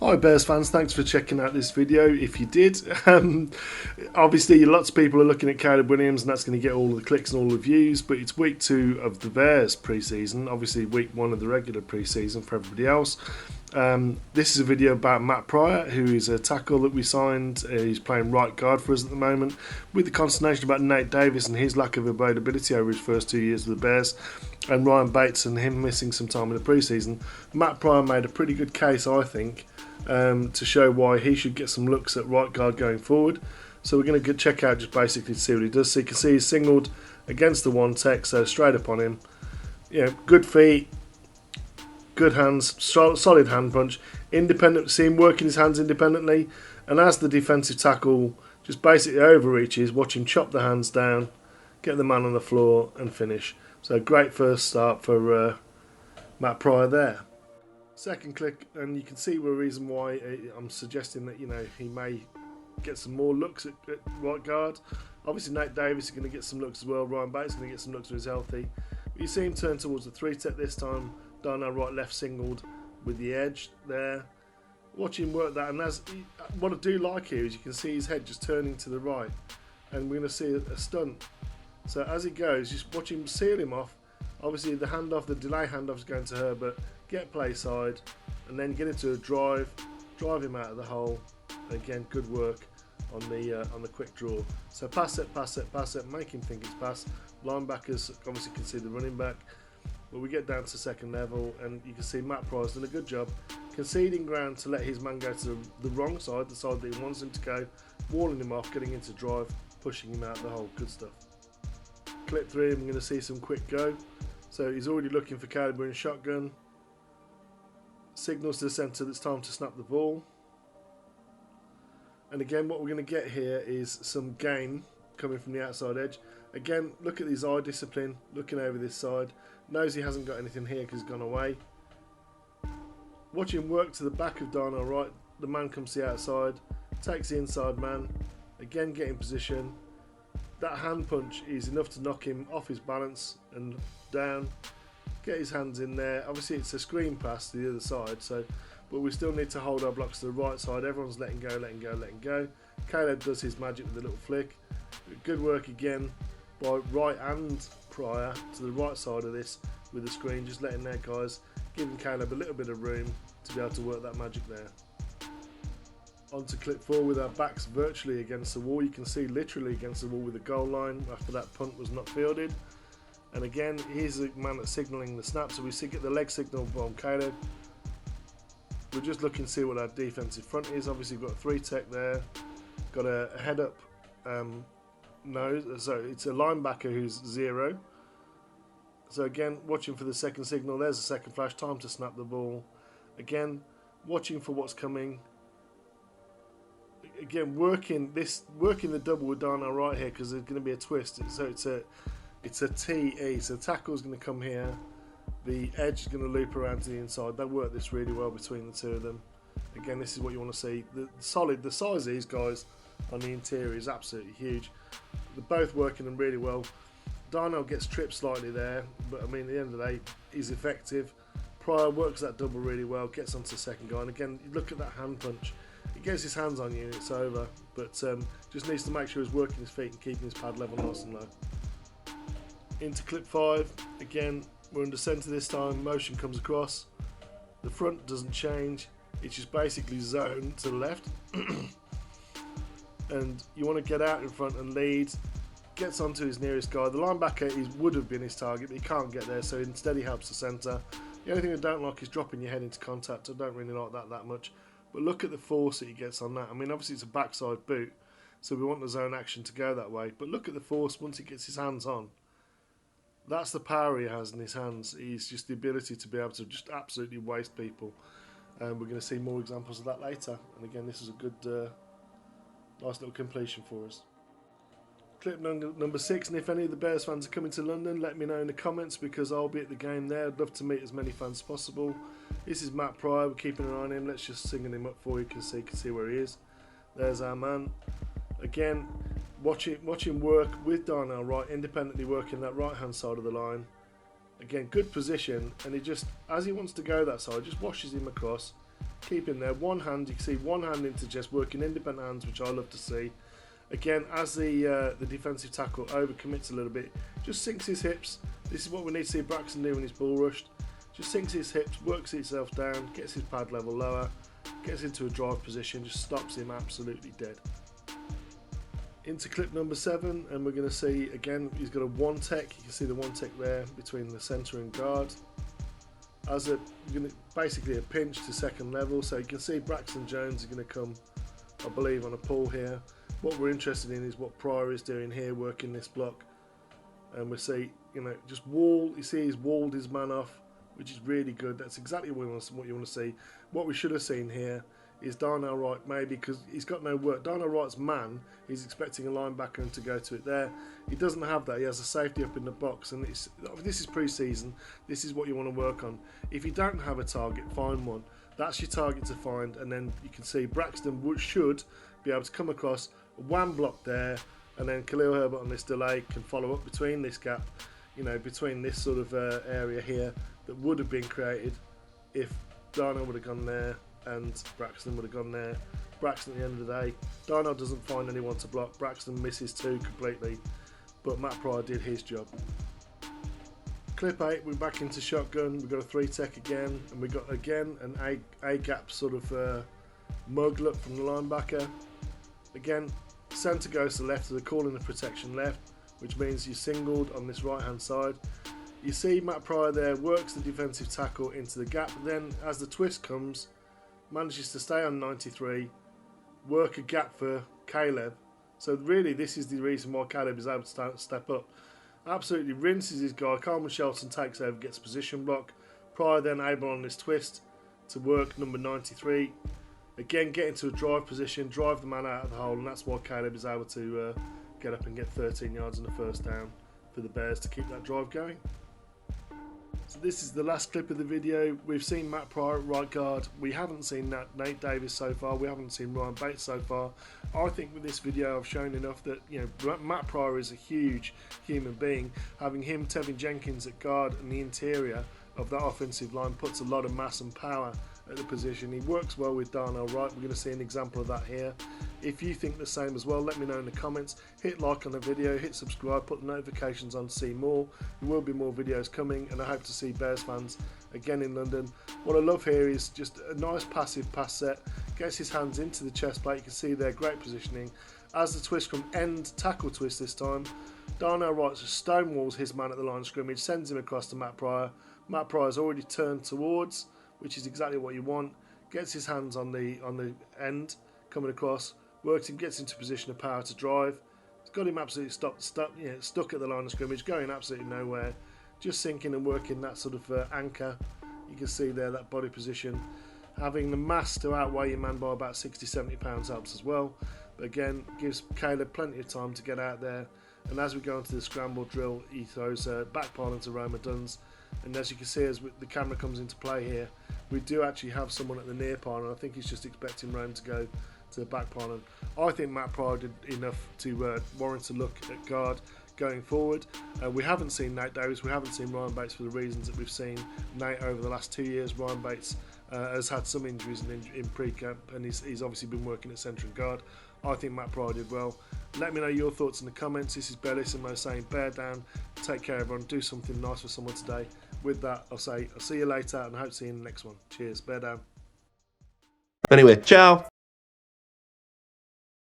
Hi Bears fans, thanks for checking out this video. If you did, obviously lots of people are looking at Caleb Williams and that's going to get all the clicks and all the views, but it's week 2 of the Bears pre-season, obviously week 1 of the regular pre-season for everybody else. This is a video about Matt Pryor, who is a tackle that we signed. He's playing right guard for us at the moment, with the consternation about Nate Davis and his lack of availability over his first 2 years with the Bears, and Ryan Bates and him missing some time in the pre-season. Matt Pryor made a pretty good case, I think, to show why he should get some looks at right guard going forward. So we're going to check out just basically to see what he does. So you can see he's signalled against the one tech, so straight up on him. Good feet, good hands, solid hand punch, independent. See him working his hands independently, and as the defensive tackle just basically overreaches, watch him chop the hands down, get the man on the floor and finish. So great first start for Matt Pryor there. Second click, and you can see the reason why I'm suggesting that he may get some more looks at right guard. Obviously Nate Davis is going to get some looks as well. Ryan Bates is going to get some looks when he's healthy. But you see him turn towards the 3-tech this time. Darnell right left singled with the edge there. Watch him work that, and what I do like here is you can see his head just turning to the right, and we're going to see a stunt. So as he goes, just watch him seal him off. Obviously the handoff, the delay handoff is going to Herbert. Get play side, and then get into a drive him out of the hole. Again, good work on the quick draw. So pass it, make him think it's pass. Linebackers obviously can see the running back, but we get down to second level, and you can see Matt Pryor's done a good job conceding ground to let his man go to the wrong side, the side that he wants him to go, walling him off, getting into drive, pushing him out of the hole. Good stuff. Clip 3, I'm going to see some quick go. So he's already looking for caliber in shotgun. Signals to the centre that it's time to snap the ball. And again, what we're going to get here is some gain coming from the outside edge. Again, look at his eye discipline, looking over this side. Knows he hasn't got anything here because he's gone away. Watch him work to the back of Darnell right. The man comes to the outside, takes the inside man. Again, get in position. That hand punch is enough to knock him off his balance and down. Get his hands in there. Obviously it's a screen pass to the other side, but we still need to hold our blocks to the right side. Everyone's letting go. Caleb does his magic with a little flick. Good work again by Wright and Pryor to the right side of this with the screen, just letting their guys, giving Caleb a little bit of room to be able to work that magic there. On to clip 4 with our backs virtually against the wall. You can see literally against the wall with the goal line after that punt was not fielded. And again, here's the man that's signalling the snap, so we get the leg signal from Caleb. We're just looking to see what our defensive front is. Obviously we've got a 3-tech there, got a head up nose, so it's a linebacker who's 0. So again, watching for the second signal. There's the second flash, time to snap the ball. Again, watching for what's coming. Again, working the double with Darnell right here because there's going to be a twist. So it's a TE, so the tackle's going to come here, the edge is going to loop around to the inside. They work this really well between the two of them. Again, this is what you want to see. The size of these guys on the interior is absolutely huge. They're both working them really well. Darnell gets tripped slightly there, but I mean at the end of the day, he's effective. Pryor works that double really well, gets onto the second guy, and again, look at that hand punch. He gets his hands on you, it's over, but just needs to make sure he's working his feet and keeping his pad level nice and low. Into clip 5, again we're under centre this time, motion comes across, the front doesn't change, it's just basically zoned to the left and you want to get out in front and lead, gets onto his nearest guy. The linebacker would have been his target, but he can't get there, so instead he helps the centre. The only thing I don't like is dropping your head into contact. I don't really like that much, but look at the force that he gets on that. I mean obviously it's a backside boot, so we want the zone action to go that way, but look at the force once he gets his hands on. That's the power he has in his hands. He's just the ability to be able to just absolutely waste people. We're going to see more examples of that later. And again, this is a good, nice little completion for us. Clip number 6, and if any of the Bears fans are coming to London, let me know in the comments because I'll be at the game there. I'd love to meet as many fans as possible. This is Matt Pryor. We're keeping an eye on him. Let's just sing him up for you so you can see where he is. There's our man. Again, watch him work with Darnell right, independently working that right hand side of the line. Again, good position, and he just, as he wants to go that side, just washes him across, Keep him there. One hand, you can see one hand into chest, working independent hands, which I love to see. Again, as the defensive tackle overcommits a little bit, just sinks his hips. This is what we need to see Braxton do when he's ball rushed. Just sinks his hips, works himself down, gets his pad level lower, gets into a drive position, just stops him absolutely dead. Into clip number 7, and we're going to see again he's got a one tech. You can see the one tech there between the centre and guard. As basically a pinch to second level, so you can see Braxton Jones is going to come, I believe, on a pull here. What we're interested in is what Pryor is doing here, working this block, and we see, just wall. You see he's walled his man off, which is really good. That's exactly what you want to see. What we should have seen here is Darnell Wright, maybe, because he's got no work. Darnell Wright's man, he's expecting a linebacker and to go to it there. He doesn't have that. He has a safety up in the box, and this is pre-season. This is what you want to work on. If you don't have a target, find one. That's your target to find, and then you can see Braxton should be able to come across one block there, and then Khalil Herbert on this delay can follow up between this gap, between this sort of area here that would have been created if Darnell would have gone there and Braxton would have gone there. Braxton, at the end of the day, Darnell doesn't find anyone to block. Braxton misses 2 completely, but Matt Pryor did his job. Clip 8, we're back into shotgun. We've got a 3 tech again, and we've got again an A-gap sort of mug look from the linebacker. Again, centre goes to the left, so they're calling the protection left, which means you're singled on this right hand side. You see Matt Pryor there works the defensive tackle into the gap, then as the twist comes, manages to stay on 93, work a gap for Caleb. So really this is the reason why Caleb is able to step up. Absolutely rinses his guy. Coleman Shelton takes over, gets a position block. Pryor then able on this twist to work number 93. Again, get into a drive position, drive the man out of the hole, and that's why Caleb is able to get up and get 13 yards and a first down for the Bears to keep that drive going. So this is the last clip of the video. We've seen Matt Pryor at right guard. We haven't seen Nate Davis so far. We haven't seen Ryan Bates so far. I think with this video I've shown enough that Matt Pryor is a huge human being. Having him, Tevin Jenkins at guard and the interior of that offensive line puts a lot of mass and power at the position. He works well with Darnell Wright. We're going to see an example of that here. If you think the same as well, let me know in the comments. Hit like on the video, hit subscribe, put the notifications on to see more. There will be more videos coming, and I hope to see Bears fans again in London. What I love here is just a nice passive pass set. Gets his hands into the chest plate. You can see there, great positioning. As the twist from end tackle twist this time, Darnell Wright just stonewalls his man at the line of scrimmage, sends him across to Matt Pryor. Matt Pryor's already turned towards, which is exactly what you want. Gets his hands on the end, coming across, works him, gets into position of power to drive. It's got him absolutely stuck at the line of scrimmage, going absolutely nowhere. Just sinking and working that sort of anchor. You can see there that body position. Having the mass to outweigh your man by about 60-70 pounds helps as well. But again, gives Caleb plenty of time to get out there. And as we go into the scramble drill, he throws back pile into Roma Duns. And as you can see, as the camera comes into play here, we do actually have someone at the near pile, and I think he's just expecting Rome to go to the back pile. And I think Matt Pryor did enough to warrant a look at guard going forward. We haven't seen Nate Davis, we haven't seen Ryan Bates for the reasons that we've seen Nate over the last 2 years. Ryan Bates has had some injuries in pre-camp, and he's obviously been working at centre and guard. I think Matt Pryor did well. Let me know your thoughts in the comments. This is Bellissimo saying bear down, take care everyone, do something nice for someone today. With that, I'll say I'll see you later, and I hope to see you in the next one. Cheers, bear down. Anyway, ciao.